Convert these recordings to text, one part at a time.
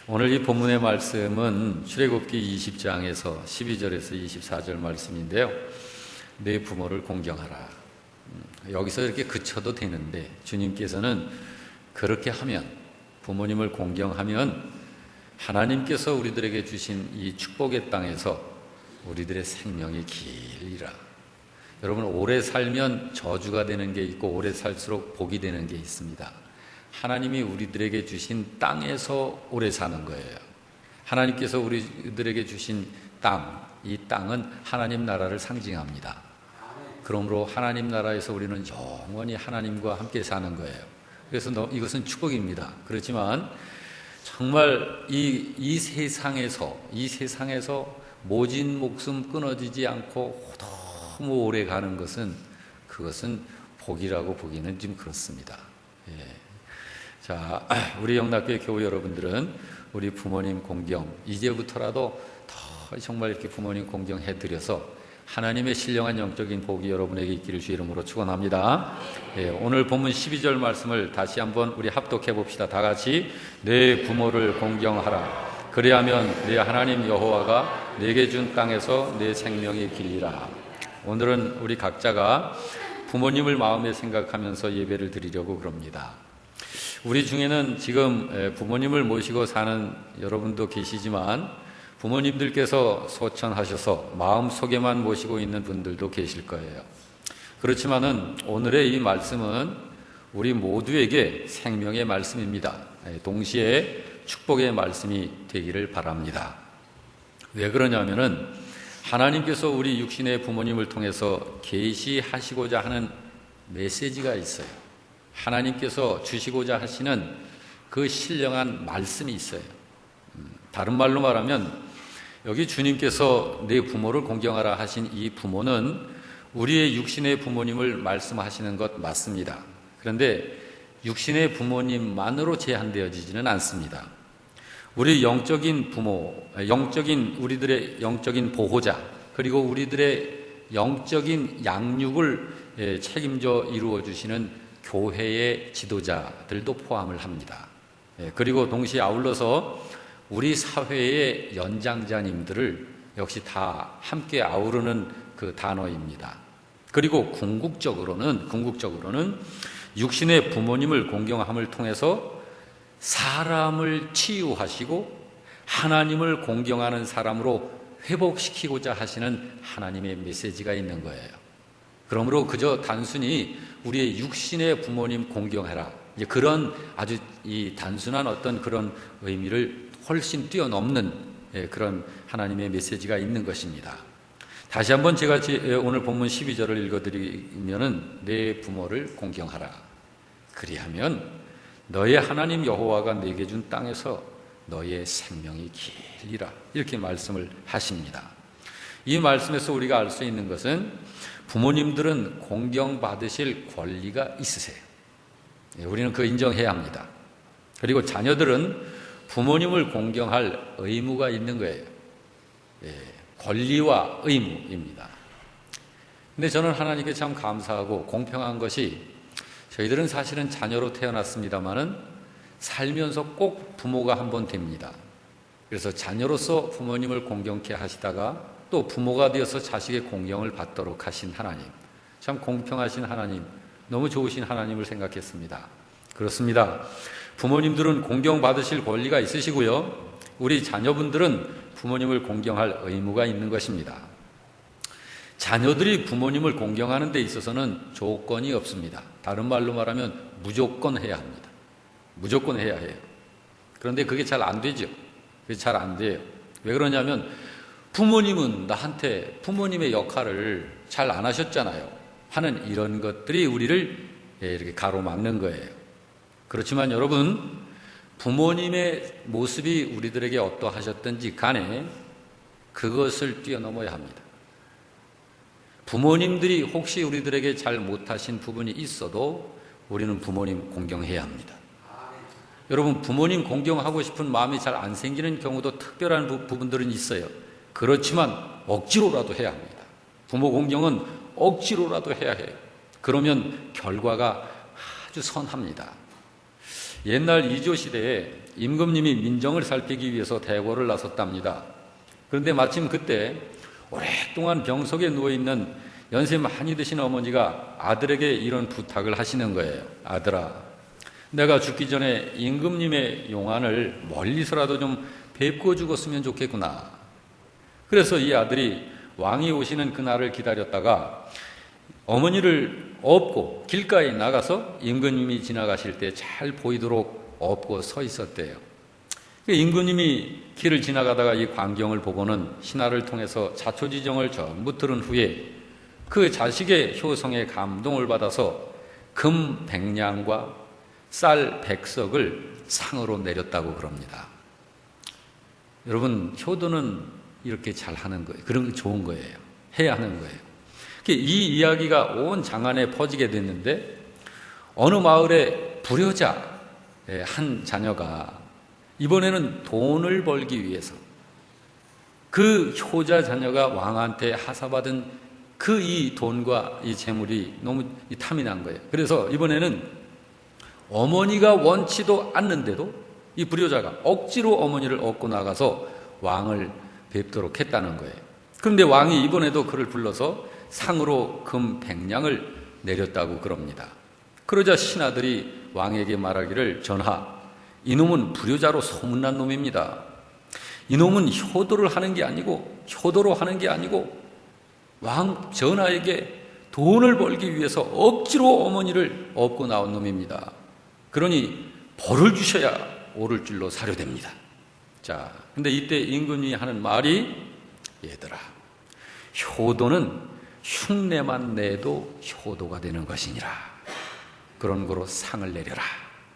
오늘 이 본문의 말씀은 출애굽기 20장에서 12절에서 24절 말씀인데요. 내 부모를 공경하라. 여기서 이렇게 그쳐도 되는데 주님께서는 그렇게 하면, 부모님을 공경하면 하나님께서 우리들에게 주신 이 축복의 땅에서 우리들의 생명이 길리라. 여러분, 오래 살면 저주가 되는 게 있고 오래 살수록 복이 되는 게 있습니다. 하나님이 우리들에게 주신 땅에서 오래 사는 거예요. 하나님께서 우리들에게 주신 땅, 이 땅은 하나님 나라를 상징합니다. 그러므로 하나님 나라에서 우리는 영원히 하나님과 함께 사는 거예요. 그래서 이것은 축복입니다. 그렇지만 정말 이 세상에서 모진 목숨 끊어지지 않고 너무 오래 가는 그것은 복이라고 보기는 좀 그렇습니다. 자, 우리 영락교회 교우 여러분들은 우리 부모님 공경, 이제부터라도 더 정말 이렇게 부모님 공경해 드려서 하나님의 신령한 영적인 복이 여러분에게 있기를 주 이름으로 축원합니다. 오늘 본문 12절 말씀을 다시 한번 우리 합독해 봅시다. 다 같이. 내 부모를 공경하라. 그리하면 내 하나님 여호와가 내게 준 땅에서 내 생명이 길리라. 오늘은 우리 각자가 부모님을 마음에 생각하면서 예배를 드리려고 그럽니다. 우리 중에는 지금 부모님을 모시고 사는 여러분도 계시지만 부모님들께서 소천하셔서 마음속에만 모시고 있는 분들도 계실 거예요. 그렇지만은 오늘의 이 말씀은 우리 모두에게 생명의 말씀입니다. 동시에 축복의 말씀이 되기를 바랍니다. 왜 그러냐면은 하나님께서 우리 육신의 부모님을 통해서 계시하시고자 하는 메시지가 있어요. 하나님께서 주시고자 하시는 그 신령한 말씀이 있어요. 다른 말로 말하면 여기 주님께서 내 부모를 공경하라 하신 이 부모는 우리의 육신의 부모님을 말씀하시는 것 맞습니다. 그런데 육신의 부모님만으로 제한되어지지는 않습니다. 우리 영적인 부모, 우리들의 영적인 보호자, 그리고 우리들의 영적인 양육을 책임져 이루어 주시는 교회의 지도자들도 포함을 합니다. 그리고 동시에 아울러서 우리 사회의 연장자님들을 역시 다 함께 아우르는 그 단어입니다. 그리고 궁극적으로는 육신의 부모님을 공경함을 통해서 사람을 치유하시고 하나님을 공경하는 사람으로 회복시키고자 하시는 하나님의 메시지가 있는 거예요. 그러므로 그저 단순히 우리의 육신의 부모님 공경해라, 이제 그런 아주 이 단순한 어떤 그런 의미를 훨씬 뛰어넘는 그런 하나님의 메시지가 있는 것입니다. 다시 한번 제가 오늘 본문 12절을 읽어드리면은 내 부모를 공경하라. 그리하면 너의 하나님 여호와가 내게 준 땅에서 너의 생명이 길리라. 이렇게 말씀을 하십니다. 이 말씀에서 우리가 알 수 있는 것은 부모님들은 공경받으실 권리가 있으세요. 우리는 그거 인정해야 합니다. 그리고 자녀들은 부모님을 공경할 의무가 있는 거예요. 권리와 의무입니다. 근데 저는 하나님께 참 감사하고 공평한 것이, 저희들은 사실은 자녀로 태어났습니다마는 살면서 꼭 부모가 한 번 됩니다. 그래서 자녀로서 부모님을 공경케 하시다가 또 부모가 되어서 자식의 공경을 받도록 하신 하나님, 참 공평하신 하나님, 너무 좋으신 하나님을 생각했습니다. 그렇습니다. 부모님들은 공경받으실 권리가 있으시고요, 우리 자녀분들은 부모님을 공경할 의무가 있는 것입니다. 자녀들이 부모님을 공경하는 데 있어서는 조건이 없습니다. 다른 말로 말하면 무조건 해야 합니다. 무조건 해야 해요. 그런데 그게 잘 안 되죠. 그게 잘 안 돼요. 왜 그러냐면 부모님은 나한테 부모님의 역할을 잘 안 하셨잖아요 하는 이런 것들이 우리를 이렇게 가로막는 거예요. 그렇지만 여러분, 부모님의 모습이 우리들에게 어떠하셨든지 간에 그것을 뛰어넘어야 합니다. 부모님들이 혹시 우리들에게 잘 못하신 부분이 있어도 우리는 부모님 공경해야 합니다. 여러분, 부모님 공경하고 싶은 마음이 잘 안 생기는 경우도 특별한 부분들은 있어요. 그렇지만 억지로라도 해야 합니다. 부모 공경은 억지로라도 해야 해요. 그러면 결과가 아주 선합니다. 옛날 이조 시대에 임금님이 민정을 살피기 위해서 대궐을 나섰답니다. 그런데 마침 그때 오랫동안 병석에 누워있는 연세 많이 드신 어머니가 아들에게 이런 부탁을 하시는 거예요. 아들아, 내가 죽기 전에 임금님의 용안을 멀리서라도 좀 뵙고 죽었으면 좋겠구나. 그래서 이 아들이 왕이 오시는 그날을 기다렸다가 어머니를 업고 길가에 나가서 임금님이 지나가실 때 잘 보이도록 업고 서 있었대요. 임금님이 길을 지나가다가 이 광경을 보고는 신하를 통해서 자초지정을 전부 들은 후에 그 자식의 효성에 감동을 받아서 금 100냥과 쌀 100석을 상으로 내렸다고 그럽니다. 여러분, 효도는 이렇게 잘하는 거예요. 그런 게 좋은 거예요. 해야 하는 거예요. 이 이야기가 온 장안에 퍼지게 됐는데 어느 마을에 불효자 한 자녀가 이번에는 돈을 벌기 위해서 그 효자 자녀가 왕한테 하사받은 그 이 돈과 이 재물이 너무 탐이 난 거예요. 그래서 이번에는 어머니가 원치도 않는데도 이 불효자가 억지로 어머니를 얻고 나가서 왕을 뵙도록 했다는 거예요. 그런데 왕이 이번에도 그를 불러서 상으로 금 100냥을 내렸다고 그럽니다. 그러자 신하들이 왕에게 말하기를 전하, 이놈은 불효자로 소문난 놈입니다. 이놈은 효도로 하는 게 아니고 왕 전하에게 돈을 벌기 위해서 억지로 어머니를 업고 나온 놈입니다. 그러니 벌을 주셔야 옳을 줄로 사료됩니다. 자, 근데 이때 임금이 하는 말이 얘들아, 효도는 흉내만 내도 효도가 되는 것이니라. 그런 거로 상을 내려라.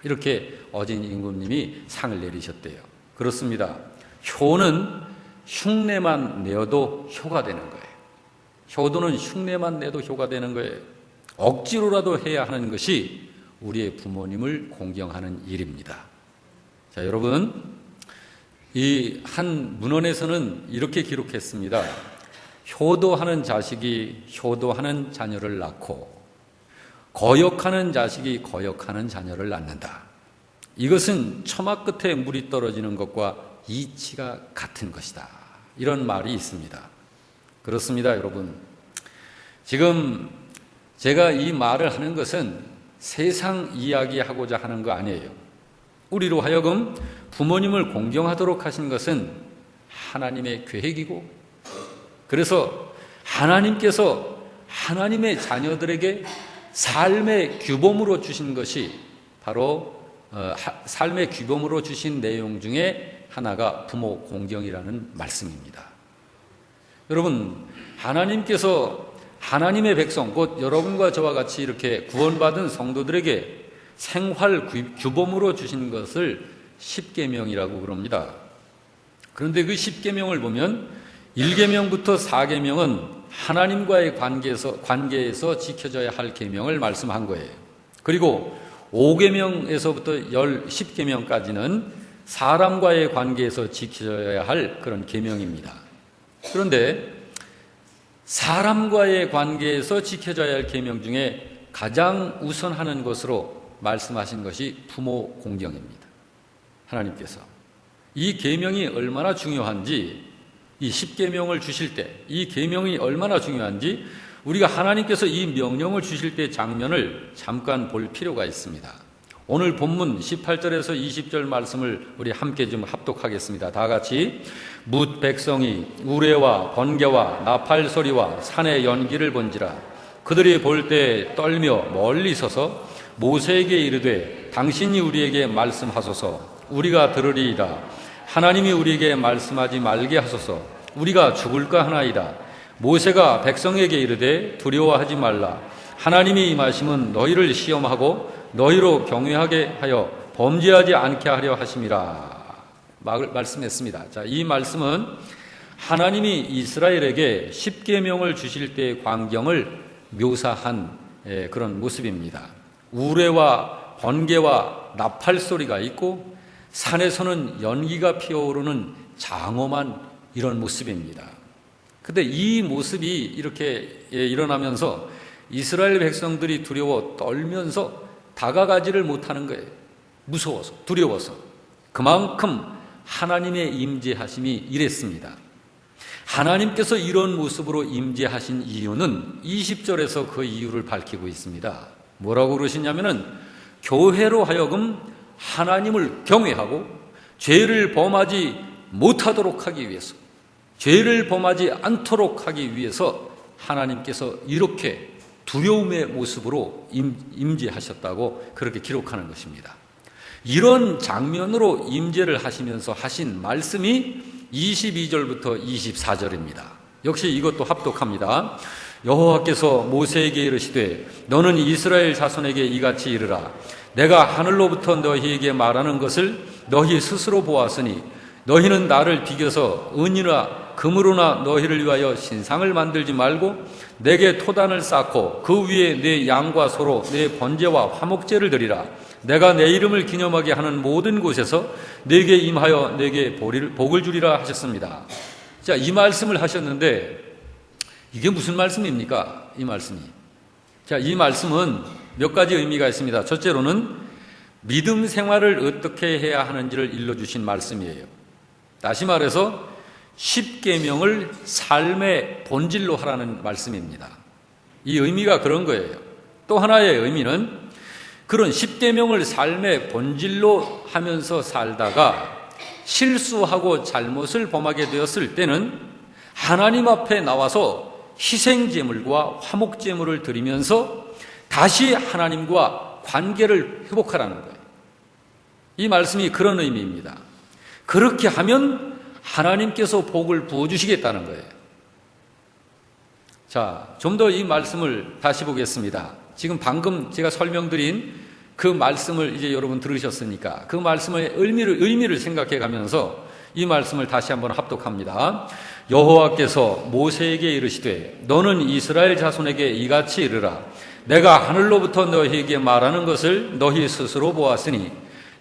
이렇게 어진 임금님이 상을 내리셨대요. 그렇습니다. 효는 흉내만 내어도 효가 되는 거예요. 효도는 흉내만 내도 효가 되는 거예요. 억지로라도 해야 하는 것이 우리의 부모님을 공경하는 일입니다. 자, 여러분, 이 한 문헌에서는 이렇게 기록했습니다. 효도하는 자식이 효도하는 자녀를 낳고 거역하는 자식이 거역하는 자녀를 낳는다. 이것은 처마 끝에 물이 떨어지는 것과 이치가 같은 것이다. 이런 말이 있습니다. 그렇습니다, 여러분. 지금 제가 이 말을 하는 것은 세상 이야기하고자 하는 거 아니에요. 우리로 하여금 부모님을 공경하도록 하신 것은 하나님의 계획이고, 그래서 하나님께서 하나님의 자녀들에게 삶의 규범으로 주신 것이 바로 삶의 규범으로 주신 내용 중에 하나가 부모 공경이라는 말씀입니다. 여러분, 하나님께서 하나님의 백성, 곧 여러분과 저와 같이 이렇게 구원받은 성도들에게 생활 규범으로 주신 것을 십계명이라고 그럽니다. 그런데 그 십계명을 보면 1계명부터 4계명은 하나님과의 관계에서 지켜져야 할 계명을 말씀한 거예요. 그리고 5계명에서부터 10계명까지는 사람과의 관계에서 지켜져야 할 그런 계명입니다. 그런데 사람과의 관계에서 지켜져야 할 계명 중에 가장 우선하는 것으로 말씀하신 것이 부모 공경입니다. 하나님께서 이 계명이 얼마나 중요한지, 이 10계명을 주실 때 이 계명이 얼마나 중요한지 우리가 하나님께서 이 명령을 주실 때 장면을 잠깐 볼 필요가 있습니다. 오늘 본문 18절에서 20절 말씀을 우리 함께 좀 합독하겠습니다. 다 같이. 뭇 백성이 우레와 번개와 나팔 소리와 산의 연기를 본지라. 그들이 볼 때 떨며 멀리 서서 모세에게 이르되 당신이 우리에게 말씀하소서. 우리가 들으리이다. 하나님이 우리에게 말씀하지 말게 하소서. 우리가 죽을까 하나이다. 모세가 백성에게 이르되 두려워하지 말라. 하나님이 임하심은 너희를 시험하고 너희로 경외하게 하여 범죄하지 않게 하려 하심이라 말씀했습니다. 자, 이 말씀은 하나님이 이스라엘에게 십계명을 주실 때의 광경을 묘사한 그런 모습입니다. 우레와 번개와 나팔 소리가 있고 산에서는 연기가 피어오르는 장엄한 이런 모습입니다. 근데 이 모습이 이렇게 일어나면서 이스라엘 백성들이 두려워 떨면서 다가가지를 못하는 거예요. 무서워서, 두려워서. 그만큼 하나님의 임재하심이 이랬습니다. 하나님께서 이런 모습으로 임재하신 이유는 20절에서 그 이유를 밝히고 있습니다. 뭐라고 그러시냐면은 교회로 하여금 하나님을 경외하고 죄를 범하지 못하도록 하기 위해서, 죄를 범하지 않도록 하기 위해서 하나님께서 이렇게 두려움의 모습으로 임재하셨다고 그렇게 기록하는 것입니다. 이런 장면으로 임재를 하시면서 하신 말씀이 22절부터 24절입니다. 역시 이것도 합독합니다. 여호와께서 모세에게 이르시되 너는 이스라엘 자손에게 이같이 이르라. 내가 하늘로부터 너희에게 말하는 것을 너희 스스로 보았으니 너희는 나를 비교서 은이나 금으로나 너희를 위하여 신상을 만들지 말고 내게 토단을 쌓고 그 위에 내 양과 소로 내 번제와 화목제를 드리라. 내가 내 이름을 기념하게 하는 모든 곳에서 내게 임하여 내게 복을 주리라 하셨습니다. 자, 이 말씀을 하셨는데 이게 무슨 말씀입니까? 이 말씀이. 자, 이 말씀은 몇 가지 의미가 있습니다. 첫째로는 믿음 생활을 어떻게 해야 하는지를 일러주신 말씀이에요. 다시 말해서 10계명을 삶의 본질로 하라는 말씀입니다. 이 의미가 그런 거예요. 또 하나의 의미는 그런 10계명을 삶의 본질로 하면서 살다가 실수하고 잘못을 범하게 되었을 때는 하나님 앞에 나와서 희생제물과 화목제물을 드리면서 다시 하나님과 관계를 회복하라는 거예요. 이 말씀이 그런 의미입니다. 그렇게 하면 하나님께서 복을 부어주시겠다는 거예요. 자, 좀 더 이 말씀을 다시 보겠습니다. 지금 방금 제가 설명드린 그 말씀을 이제 여러분 들으셨으니까 그 말씀의 의미를 생각해 가면서 이 말씀을 다시 한번 합독합니다. 여호와께서 모세에게 이르시되 너는 이스라엘 자손에게 이같이 이르라. 내가 하늘로부터 너희에게 말하는 것을 너희 스스로 보았으니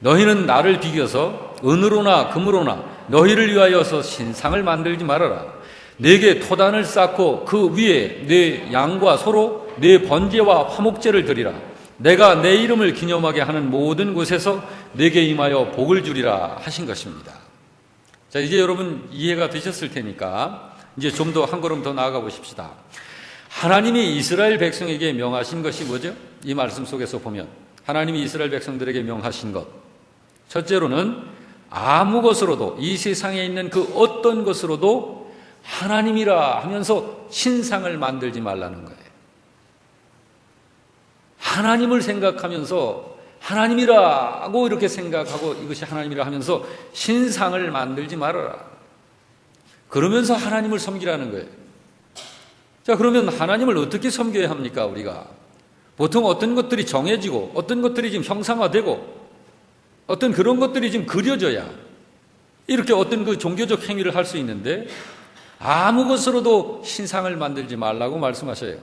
너희는 나를 비교서 은으로나 금으로나 너희를 위하여서 신상을 만들지 말아라. 내게 토단을 쌓고 그 위에 내 양과 소로 내 번제와 화목제를 드리라. 내가 내 이름을 기념하게 하는 모든 곳에서 내게 임하여 복을 주리라 하신 것입니다. 자, 이제 여러분 이해가 되셨을 테니까 이제 좀 더 한 걸음 더 나아가 보십시다. 하나님이 이스라엘 백성에게 명하신 것이 뭐죠? 이 말씀 속에서 보면 하나님이 이스라엘 백성들에게 명하신 것, 첫째로는 아무 것으로도 이 세상에 있는 그 어떤 것으로도 하나님이라 하면서 신상을 만들지 말라는 거예요. 하나님을 생각하면서 하나님이라고 이렇게 생각하고 이것이 하나님이라 하면서 신상을 만들지 말아라. 그러면서 하나님을 섬기라는 거예요. 자, 그러면 하나님을 어떻게 섬겨야 합니까, 우리가? 보통 어떤 것들이 정해지고 어떤 것들이 지금 형상화되고 어떤 그런 것들이 지금 그려져야 이렇게 어떤 그 종교적 행위를 할 수 있는데 아무 것으로도 신상을 만들지 말라고 말씀하셔요.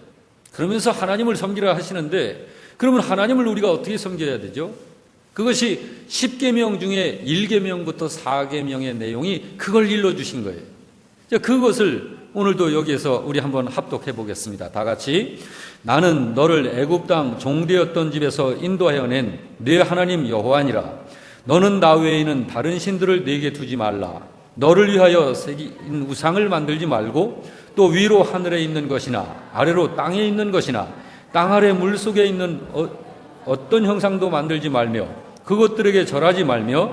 그러면서 하나님을 섬기라 하시는데 그러면 하나님을 우리가 어떻게 섬겨야 되죠? 그것이 10계명 중에 1계명부터 4계명의 내용이 그걸 일러주신 거예요. 자, 그것을 오늘도 여기에서 우리 한번 합독해 보겠습니다. 다 같이. 나는 너를 애굽 땅 종되었던 집에서 인도하여 낸 네 하나님 여호와니라. 너는 나 외에는 다른 신들을 내게 두지 말라. 너를 위하여 새긴 우상을 만들지 말고 또 위로 하늘에 있는 것이나 아래로 땅에 있는 것이나 땅 아래 물속에 있는 어떤 형상도 만들지 말며 그것들에게 절하지 말며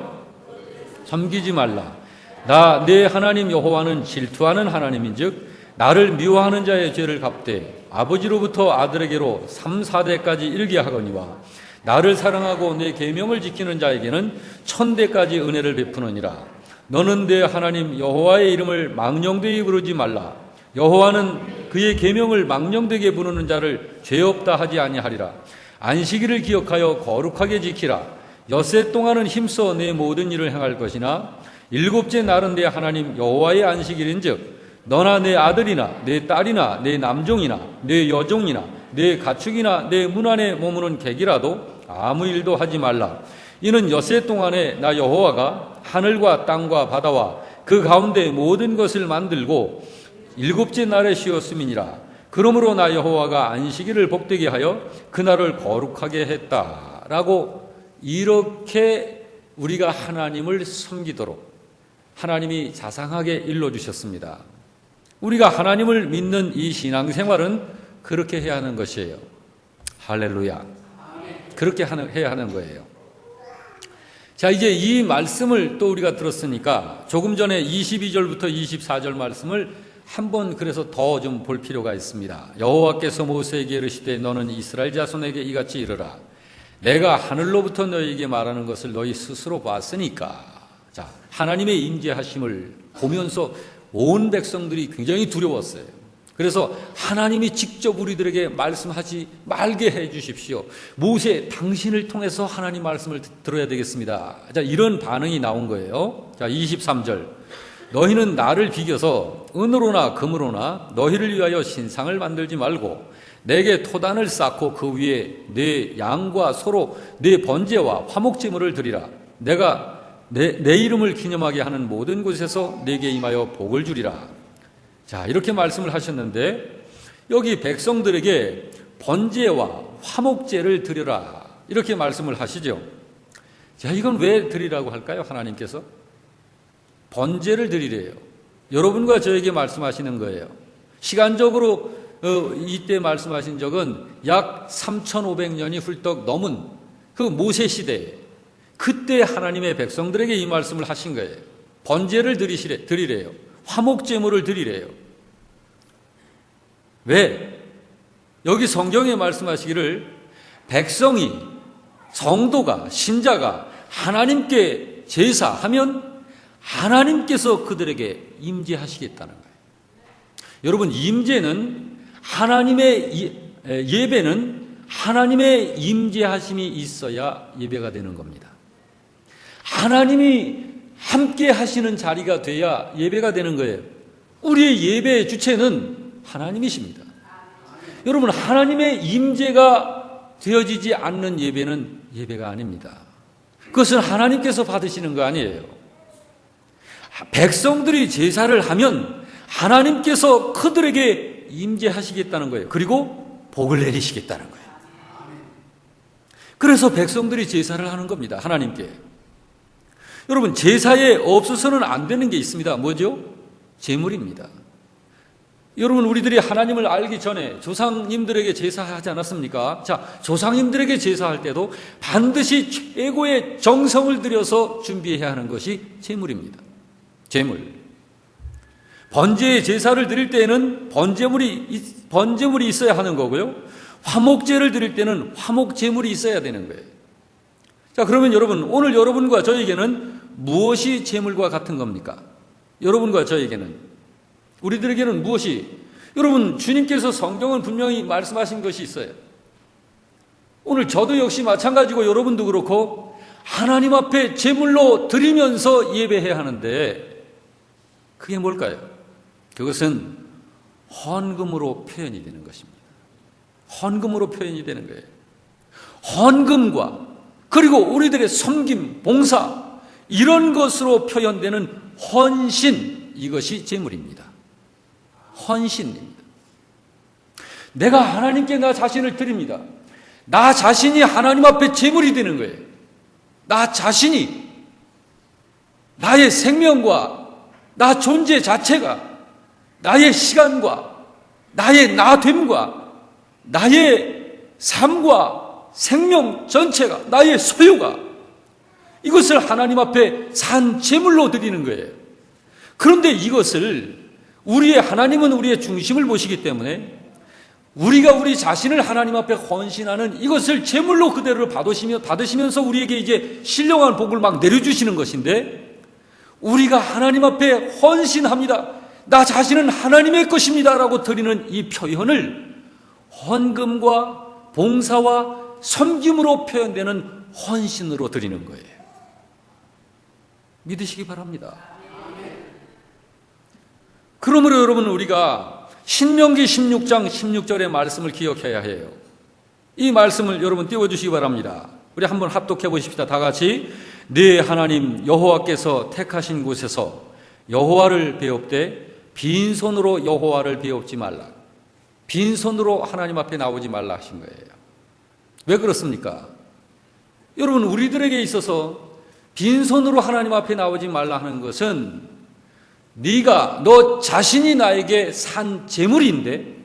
섬기지 말라. 나 내 하나님 여호와는 질투하는 하나님인즉 나를 미워하는 자의 죄를 갚되 아버지로부터 아들에게로 3, 4대까지 일게 하거니와 나를 사랑하고 내 계명을 지키는 자에게는 1000대까지 은혜를 베푸느니라. 너는 내 하나님 여호와의 이름을 망령되이 부르지 말라. 여호와는 그의 계명을 망령되게 부르는 자를 죄 없다 하지 아니하리라. 안식일을 기억하여 거룩하게 지키라. 엿새 동안은 힘써 내 모든 일을 행할 것이나 일곱째 날은 내 하나님 여호와의 안식일인즉 너나 내 아들이나 내 딸이나 내 남종이나 내 여종이나 내 가축이나 내 문 안에 머무는 객이라도 아무 일도 하지 말라. 이는 엿새 동안에 나 여호와가 하늘과 땅과 바다와 그 가운데 모든 것을 만들고 일곱째 날에 쉬었음이니라. 그러므로 나 여호와가 안식일을 복되게 하여 그날을 거룩하게 했다라고 이렇게 우리가 하나님을 섬기도록 하나님이 자상하게 일러주셨습니다. 우리가 하나님을 믿는 이 신앙생활은 그렇게 해야 하는 것이에요. 할렐루야. 그렇게 해야 하는 거예요. 자, 이제 이 말씀을 또 우리가 들었으니까 조금 전에 22절부터 24절 말씀을 한번 그래서 더 좀 볼 필요가 있습니다. 여호와께서 모세에게 이르시되 너는 이스라엘 자손에게 이같이 이르라. 내가 하늘로부터 너희에게 말하는 것을 너희 스스로 봤으니까. 자, 하나님의 임재하심을 보면서 온 백성들이 굉장히 두려웠어요. 그래서 하나님이 직접 우리들에게 말씀하지 말게 해 주십시오. 모세, 당신을 통해서 하나님 말씀을 들어야 되겠습니다. 자, 이런 반응이 나온 거예요. 자, 23절. 너희는 나를 비겨서 은으로나 금으로나 너희를 위하여 신상을 만들지 말고 내게 토단을 쌓고 그 위에 내 양과 소로 내 번제와 화목제물을 드리라. 내가 내 이름을 기념하게 하는 모든 곳에서 내게 임하여 복을 주리라. 자, 이렇게 말씀을 하셨는데 여기 백성들에게 번제와 화목제를 드려라 이렇게 말씀을 하시죠. 자, 이건 왜 드리라고 할까요? 하나님께서 번제를 드리래요. 여러분과 저에게 말씀하시는 거예요. 시간적으로 이때 말씀하신 적은 약 3,500년이 훌떡 넘은 그 모세 시대에 그때 하나님의 백성들에게 이 말씀을 하신 거예요. 번제를 드리래요. 화목제물을 드리래요. 왜? 여기 성경에 말씀하시기를 백성이, 성도가, 신자가 하나님께 제사하면 하나님께서 그들에게 임재하시겠다는 거예요. 여러분, 임재는 하나님의 예배는 하나님의 임재하심이 있어야 예배가 되는 겁니다. 하나님이 함께 하시는 자리가 돼야 예배가 되는 거예요. 우리의 예배의 주체는 하나님이십니다. 여러분, 하나님의 임재가 되어지지 않는 예배는 예배가 아닙니다. 그것은 하나님께서 받으시는 거 아니에요. 백성들이 제사를 하면 하나님께서 그들에게 임재하시겠다는 거예요. 그리고 복을 내리시겠다는 거예요. 그래서 백성들이 제사를 하는 겁니다. 하나님께. 여러분, 제사에 없어서는 안 되는 게 있습니다. 뭐죠? 제물입니다. 여러분, 우리들이 하나님을 알기 전에 조상님들에게 제사하지 않았습니까? 자, 조상님들에게 제사할 때도 반드시 최고의 정성을 들여서 준비해야 하는 것이 제물입니다. 제물. 번제의 제사를 드릴 때에는 번제물이 있어야 하는 거고요. 화목제를 드릴 때는 화목제물이 있어야 되는 거예요. 자, 그러면 여러분, 오늘 여러분과 저에게는 무엇이 제물과 같은 겁니까? 여러분과 저에게는, 우리들에게는 무엇이, 여러분, 주님께서 성경은 분명히 말씀하신 것이 있어요. 오늘 저도 역시 마찬가지고 여러분도 그렇고 하나님 앞에 제물로 드리면서 예배해야 하는데 그게 뭘까요? 그것은 헌금으로 표현이 되는 것입니다. 헌금으로 표현이 되는 거예요. 헌금과 그리고 우리들의 섬김, 봉사 이런 것으로 표현되는 헌신, 이것이 제물입니다. 헌신입니다. 내가 하나님께 나 자신을 드립니다. 나 자신이 하나님 앞에 제물이 되는 거예요. 나 자신이, 나의 생명과 나 존재 자체가, 나의 시간과 나의 나됨과 나의 삶과 생명 전체가, 나의 소유가, 이것을 하나님 앞에 산 제물로 드리는 거예요. 그런데 이것을 하나님은 우리의 중심을 보시기 때문에 우리가 우리 자신을 하나님 앞에 헌신하는 이것을 제물로 그대로 받으시면서 우리에게 이제 신령한 복을 막 내려주시는 것인데, 우리가 하나님 앞에 헌신합니다, 나 자신은 하나님의 것입니다 라고 드리는 이 표현을 헌금과 봉사와 섬김으로 표현되는 헌신으로 드리는 거예요. 믿으시기 바랍니다. 그러므로 여러분, 우리가 신명기 16장 16절의 말씀을 기억해야 해요. 이 말씀을 여러분 띄워주시기 바랍니다. 우리 한번 합독해 보십시다. 다 같이. 네 하나님 여호와께서 택하신 곳에서 여호와를 배웁되 빈손으로 여호와를 배웁지 말라. 빈손으로 하나님 앞에 나오지 말라 하신 거예요. 왜 그렇습니까? 여러분, 우리들에게 있어서 빈손으로 하나님 앞에 나오지 말라 하는 것은 너 자신이 나에게 산 재물인데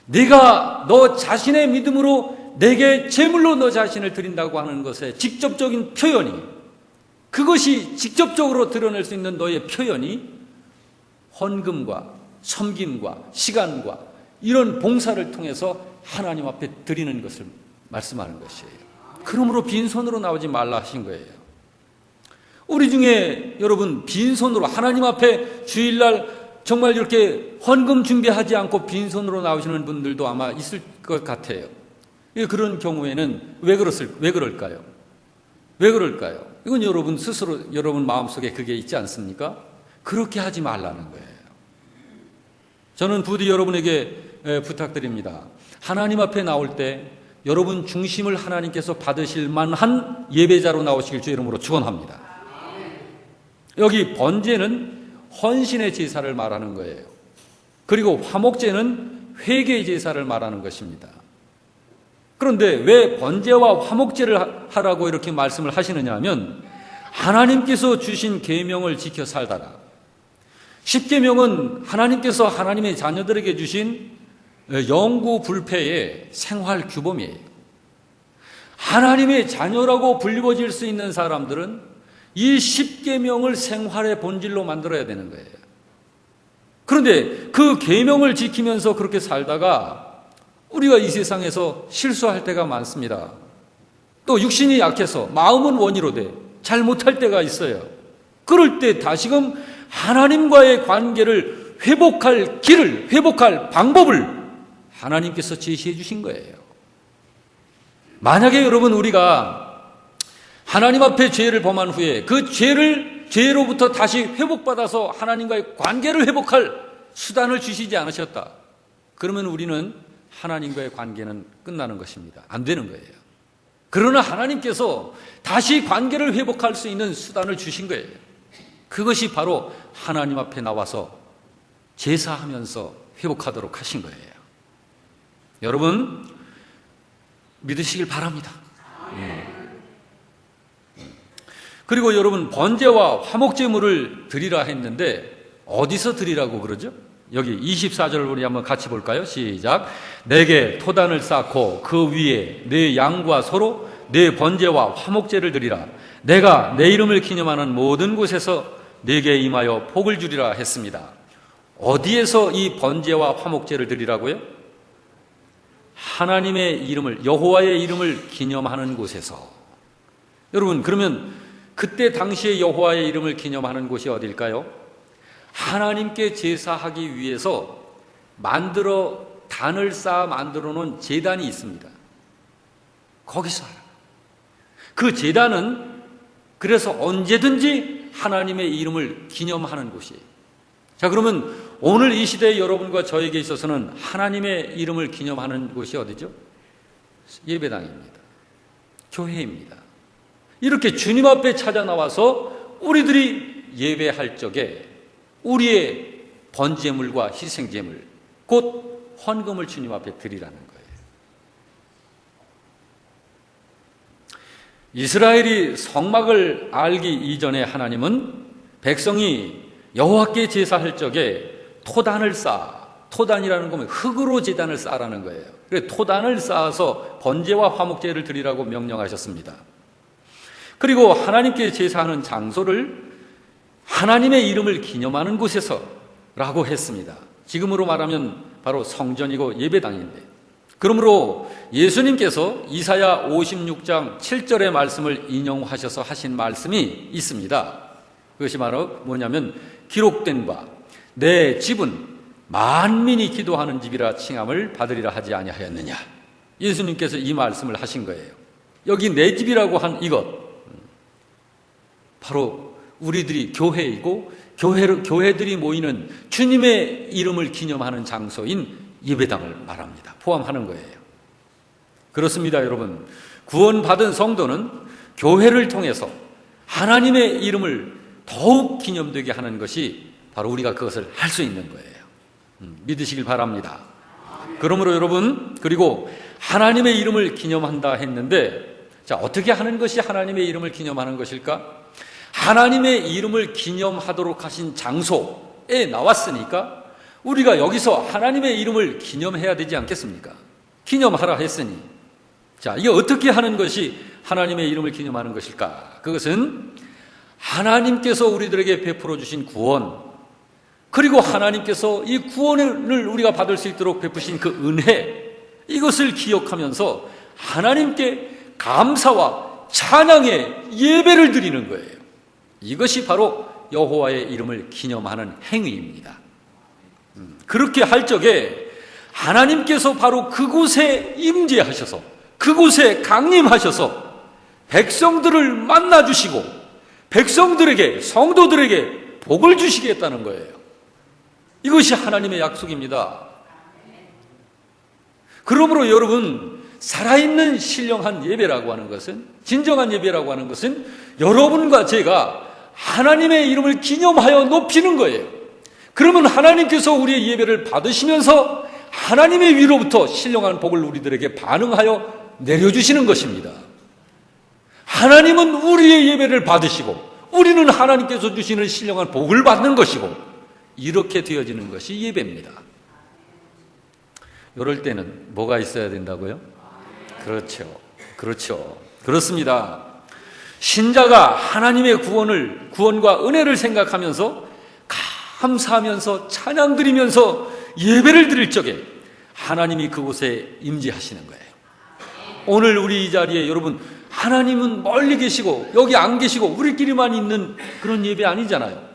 네가 너 자신의 믿음으로 내게 재물로 너 자신을 드린다고 하는 것의 직접적인 표현이, 그것이 직접적으로 드러낼 수 있는 너의 표현이 헌금과 섬김과 시간과 이런 봉사를 통해서 하나님 앞에 드리는 것을 말씀하는 것이에요. 그러므로 빈손으로 나오지 말라 하신 거예요. 우리 중에 여러분, 빈손으로 하나님 앞에 주일날 정말 이렇게 헌금 준비하지 않고 빈손으로 나오시는 분들도 아마 있을 것 같아요. 그런 경우에는 왜 그럴까요? 왜 그럴까요? 이건 여러분 스스로 여러분 마음속에 그게 있지 않습니까? 그렇게 하지 말라는 거예요. 저는 부디 여러분에게 부탁드립니다. 하나님 앞에 나올 때 여러분 중심을 하나님께서 받으실 만한 예배자로 나오시길 주 이름으로 축원합니다. 여기 번제는 헌신의 제사를 말하는 거예요. 그리고 화목제는 회개의 제사를 말하는 것입니다. 그런데 왜 번제와 화목제를 하라고 이렇게 말씀을 하시느냐 하면 하나님께서 주신 계명을 지켜 살다가, 십계명은 하나님께서 하나님의 자녀들에게 주신 영구 불패의 생활 규범이에요. 하나님의 자녀라고 불리워질 수 있는 사람들은 이 십계명을 생활의 본질로 만들어야 되는 거예요. 그런데 그 계명을 지키면서 그렇게 살다가 우리가 이 세상에서 실수할 때가 많습니다. 또 육신이 약해서 마음은 원이로되 잘 못할 때가 있어요. 그럴 때 다시금 하나님과의 관계를 회복할 길을, 회복할 방법을 하나님께서 제시해 주신 거예요. 만약에 여러분 우리가 하나님 앞에 죄를 범한 후에 그 죄로부터 다시 회복받아서 하나님과의 관계를 회복할 수단을 주시지 않으셨다, 그러면 우리는 하나님과의 관계는 끝나는 것입니다. 안 되는 거예요. 그러나 하나님께서 다시 관계를 회복할 수 있는 수단을 주신 거예요. 그것이 바로 하나님 앞에 나와서 제사하면서 회복하도록 하신 거예요. 여러분 믿으시길 바랍니다. 그리고 여러분, 번제와 화목제물을 드리라 했는데 어디서 드리라고 그러죠? 여기 24절을 우리 한번 같이 볼까요? 시작. 내게 토단을 쌓고 그 위에 내 양과 소로 내 번제와 화목제를 드리라. 내가 내 이름을 기념하는 모든 곳에서 내게 임하여 복을 주리라 했습니다. 어디에서 이 번제와 화목제를 드리라고요? 하나님의 이름을, 여호와의 이름을 기념하는 곳에서. 여러분, 그러면 그때 당시에 여호와의 이름을 기념하는 곳이 어딜까요? 하나님께 제사하기 위해서 단을 쌓아 만들어 놓은 제단이 있습니다. 거기서 하라. 그 제단은 그래서 언제든지 하나님의 이름을 기념하는 곳이에요. 자, 그러면 오늘 이 시대에 여러분과 저에게 있어서는 하나님의 이름을 기념하는 곳이 어디죠? 예배당입니다. 교회입니다. 이렇게 주님 앞에 찾아 나와서 우리들이 예배할 적에 우리의 번제물과 희생제물, 곧 헌금을 주님 앞에 드리라는 거예요. 이스라엘이 성막을 알기 이전에 하나님은 백성이 여호와께 제사할 적에 토단을 토단이라는 거면 흙으로 제단을 쌓으라는 거예요. 그래서 토단을 쌓아서 번제와 화목제를 드리라고 명령하셨습니다. 그리고 하나님께 제사하는 장소를 하나님의 이름을 기념하는 곳에서라고 했습니다. 지금으로 말하면 바로 성전이고 예배당인데, 그러므로 예수님께서 이사야 56장 7절의 말씀을 인용하셔서 하신 말씀이 있습니다. 그것이 바로 뭐냐면 기록된 바 내 집은 만민이 기도하는 집이라 칭함을 받으리라 하지 아니하였느냐. 예수님께서 이 말씀을 하신 거예요. 여기 내 집이라고 한 이것, 바로 우리들이 교회이고 교회들이 모이는 주님의 이름을 기념하는 장소인 예배당을 말합니다. 포함하는 거예요. 그렇습니다, 여러분. 구원받은 성도는 교회를 통해서 하나님의 이름을 더욱 기념되게 하는 것이 바로 우리가 그것을 할 수 있는 거예요. 믿으시길 바랍니다. 그러므로 여러분, 그리고 하나님의 이름을 기념한다 했는데 자, 어떻게 하는 것이 하나님의 이름을 기념하는 것일까? 하나님의 이름을 기념하도록 하신 장소에 나왔으니까 우리가 여기서 하나님의 이름을 기념해야 되지 않겠습니까? 기념하라 했으니. 자, 이게 어떻게 하는 것이 하나님의 이름을 기념하는 것일까? 그것은 하나님께서 우리들에게 베풀어 주신 구원, 그리고 하나님께서 이 구원을 우리가 받을 수 있도록 베푸신 그 은혜, 이것을 기억하면서 하나님께 감사와 찬양의 예배를 드리는 거예요. 이것이 바로 여호와의 이름을 기념하는 행위입니다. 그렇게 할 적에 하나님께서 바로 그곳에 임재하셔서, 그곳에 강림하셔서 백성들을 만나주시고 백성들에게, 성도들에게 복을 주시겠다는 거예요. 이것이 하나님의 약속입니다. 그러므로 여러분, 살아있는 신령한 예배라고 하는 것은, 진정한 예배라고 하는 것은 여러분과 제가 하나님의 이름을 기념하여 높이는 거예요. 그러면 하나님께서 우리의 예배를 받으시면서 하나님의 위로부터 신령한 복을 우리들에게 반응하여 내려주시는 것입니다. 하나님은 우리의 예배를 받으시고 우리는 하나님께서 주시는 신령한 복을 받는 것이고, 이렇게 되어지는 것이 예배입니다. 이럴 때는 뭐가 있어야 된다고요? 그렇죠. 그렇습니다. 신자가 하나님의 구원과 은혜를 생각하면서 감사하면서 찬양 드리면서 예배를 드릴 적에 하나님이 그곳에 임재하시는 거예요. 오늘 우리 이 자리에 여러분, 하나님은 멀리 계시고 여기 안 계시고 우리끼리만 있는 그런 예배 아니잖아요.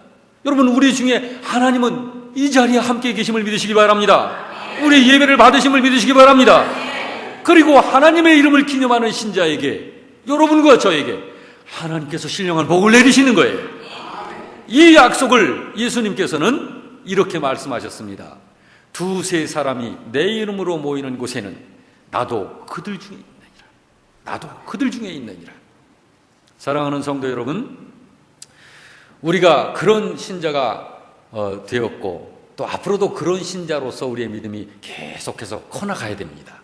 여러분, 우리 중에 하나님은 이 자리에 함께 계심을 믿으시기 바랍니다. 우리 예배를 받으심을 믿으시기 바랍니다. 그리고 하나님의 이름을 기념하는 신자에게, 여러분과 저에게 하나님께서 신령한 복을 내리시는 거예요. 이 약속을 예수님께서는 이렇게 말씀하셨습니다. 두세 사람이 내 이름으로 모이는 곳에는 나도 그들 중에 있느니라. 사랑하는 성도 여러분, 우리가 그런 신자가 되었고 또 앞으로도 그런 신자로서 우리의 믿음이 계속해서 커나가야 됩니다.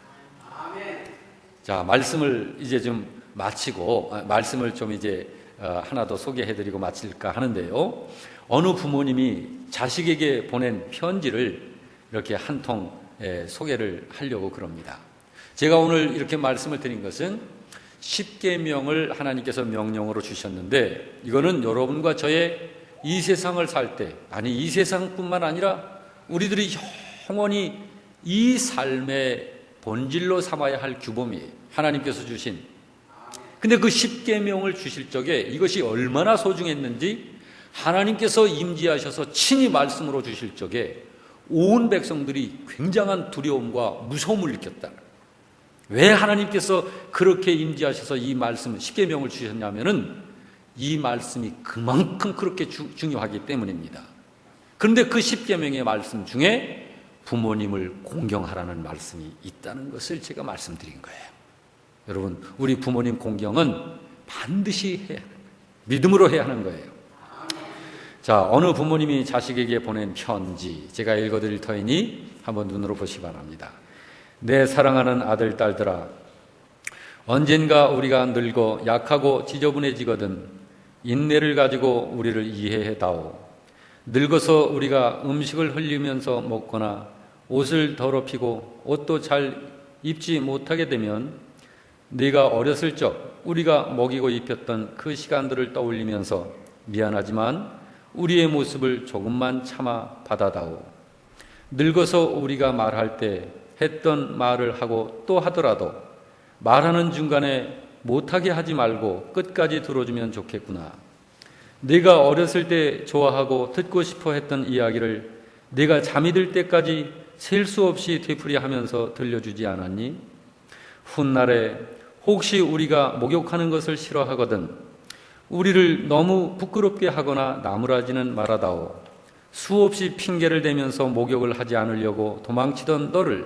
자, 말씀을 이제 좀 마치고, 말씀을 좀 이제 하나 더 소개해드리고 마칠까 하는데요. 어느 부모님이 자식에게 보낸 편지를 이렇게 한 통 소개를 하려고 그럽니다. 제가 오늘 이렇게 말씀을 드린 것은 10계명을 하나님께서 명령으로 주셨는데, 이거는 여러분과 저의 이 세상을 살 때, 아니 이 세상뿐만 아니라 우리들이 영원히 이 삶의 본질로 삼아야 할 규범이에요. 하나님께서 주신. 근데 그 10계명을 주실 적에 이것이 얼마나 소중했는지 하나님께서 임재하셔서 친히 말씀으로 주실 적에 온 백성들이 굉장한 두려움과 무서움을 느꼈다. 왜 하나님께서 그렇게 임재하셔서 이 말씀 10계명을 주셨냐면은 이 말씀이 그만큼 그렇게 중요하기 때문입니다. 그런데 그 10계명의 말씀 중에 부모님을 공경하라는 말씀이 있다는 것을 제가 말씀드린 거예요. 여러분, 우리 부모님 공경은 반드시 해야 합니다. 믿음으로 해야 하는 거예요. 자, 어느 부모님이 자식에게 보낸 편지, 제가 읽어드릴 터이니 한번 눈으로 보시기 바랍니다. 내 사랑하는 아들, 딸들아, 언젠가 우리가 늙어 약하고 지저분해지거든 인내를 가지고 우리를 이해해다오. 늙어서 우리가 음식을 흘리면서 먹거나 옷을 더럽히고 옷도 잘 입지 못하게 되면 네가 어렸을 적 우리가 먹이고 입혔던 그 시간들을 떠올리면서 미안하지만 우리의 모습을 조금만 참아 받아다오. 늙어서 우리가 말할 때 했던 말을 하고 또 하더라도 말하는 중간에 못하게 하지 말고 끝까지 들어주면 좋겠구나. 네가 어렸을 때 좋아하고 듣고 싶어 했던 이야기를 네가 잠이 들 때까지 셀 수 없이 되풀이하면서 들려주지 않았니? 훗날에 혹시 우리가 목욕하는 것을 싫어하거든 우리를 너무 부끄럽게 하거나 나무라지는 말아다오. 수없이 핑계를 대면서 목욕을 하지 않으려고 도망치던 너를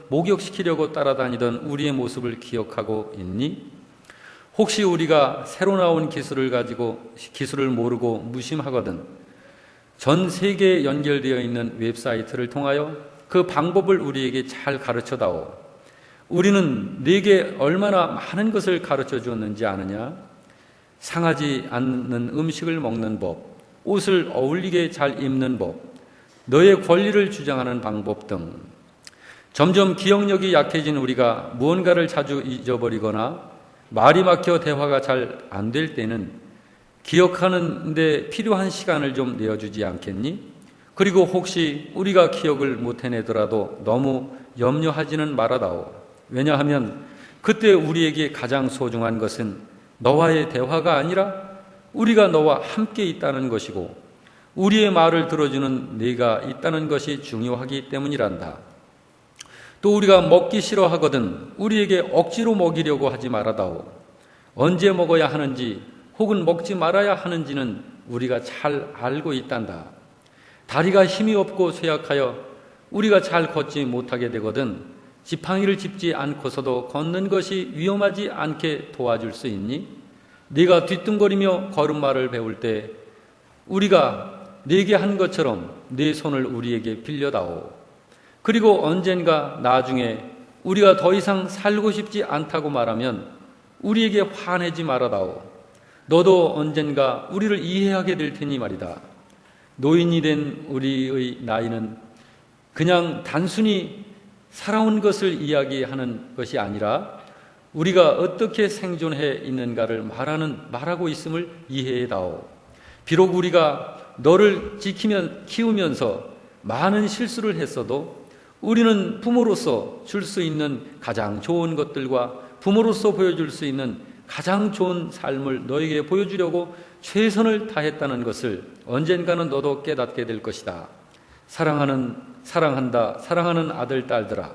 목욕시키려고 따라다니던 우리의 모습을 기억하고 있니? 혹시 우리가 새로 나온 기술을 모르고 무심하거든 전 세계에 연결되어 있는 웹사이트를 통하여 그 방법을 우리에게 잘 가르쳐다오. 우리는 네게 얼마나 많은 것을 가르쳐 주었는지 아느냐? 상하지 않는 음식을 먹는 법, 옷을 어울리게 잘 입는 법, 너의 권리를 주장하는 방법 등. 점점 기억력이 약해진 우리가 무언가를 자주 잊어버리거나 말이 막혀 대화가 잘 안 될 때는 기억하는 데 필요한 시간을 좀 내어주지 않겠니? 그리고 혹시 우리가 기억을 못 해내더라도 너무 염려하지는 말아다오. 왜냐하면 그때 우리에게 가장 소중한 것은 너와의 대화가 아니라 우리가 너와 함께 있다는 것이고 우리의 말을 들어주는 네가 있다는 것이 중요하기 때문이란다. 또 우리가 먹기 싫어하거든 우리에게 억지로 먹이려고 하지 말아다오. 언제 먹어야 하는지 혹은 먹지 말아야 하는지는 우리가 잘 알고 있단다. 다리가 힘이 없고 쇠약하여 우리가 잘 걷지 못하게 되거든 지팡이를 짚지 않고서도 걷는 것이 위험하지 않게 도와줄 수 있니? 네가 뒤뚱거리며 걸음마를 배울 때 우리가 네게 한 것처럼 네 손을 우리에게 빌려다오. 그리고 언젠가 나중에 우리가 더 이상 살고 싶지 않다고 말하면 우리에게 화내지 말아다오. 너도 언젠가 우리를 이해하게 될 테니 말이다. 노인이 된 우리의 나이는 그냥 단순히 살아온 것을 이야기하는 것이 아니라 우리가 어떻게 생존해 있는가를 말하고 있음을 이해해다오. 비록 우리가 너를 키우면서 많은 실수를 했어도 우리는 부모로서 줄 수 있는 가장 좋은 것들과 부모로서 보여줄 수 있는 가장 좋은 삶을 너에게 보여주려고 최선을 다했다는 것을 언젠가는 너도 깨닫게 될 것이다. 사랑하는 아들, 딸들아,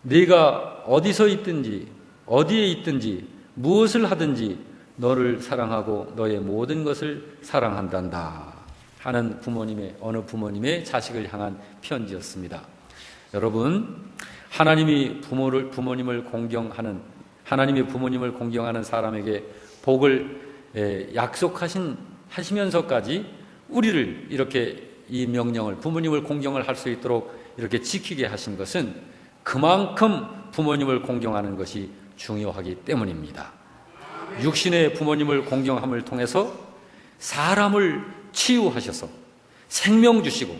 네가 어디서 있든지 어디에 있든지 무엇을 하든지 너를 사랑하고 너의 모든 것을 사랑한단다 하는 어느 부모님의 자식을 향한 편지였습니다. 여러분, 하나님의 부모님을 공경하는 사람에게 복을 약속하시면서까지 우리를 이렇게 이 명령을 부모님을 공경을 할 수 있도록 이렇게 지키게 하신 것은 그만큼 부모님을 공경하는 것이 중요하기 때문입니다. 육신의 부모님을 공경함을 통해서 사람을 치유하셔서 생명 주시고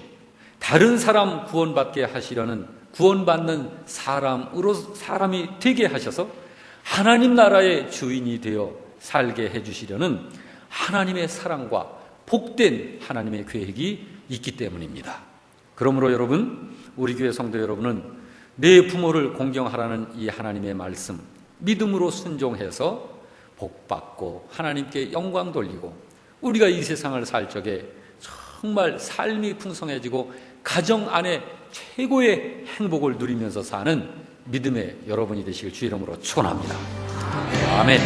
다른 사람 구원받게 하시려는 구원받는 사람이 되게 하셔서 하나님 나라의 주인이 되어 살게 해주시려는 하나님의 사랑과 복된 하나님의 계획이 있기 때문입니다. 그러므로 여러분, 우리 교회 성도 여러분은 내 부모를 공경하라는 이 하나님의 말씀 믿음으로 순종해서 복받고 하나님께 영광 돌리고 우리가 이 세상을 살 적에 정말 삶이 풍성해지고 가정 안에 최고의 행복을 누리면서 사는 믿음의 여러분이 되시길 주 이름으로 축원합니다. 아멘.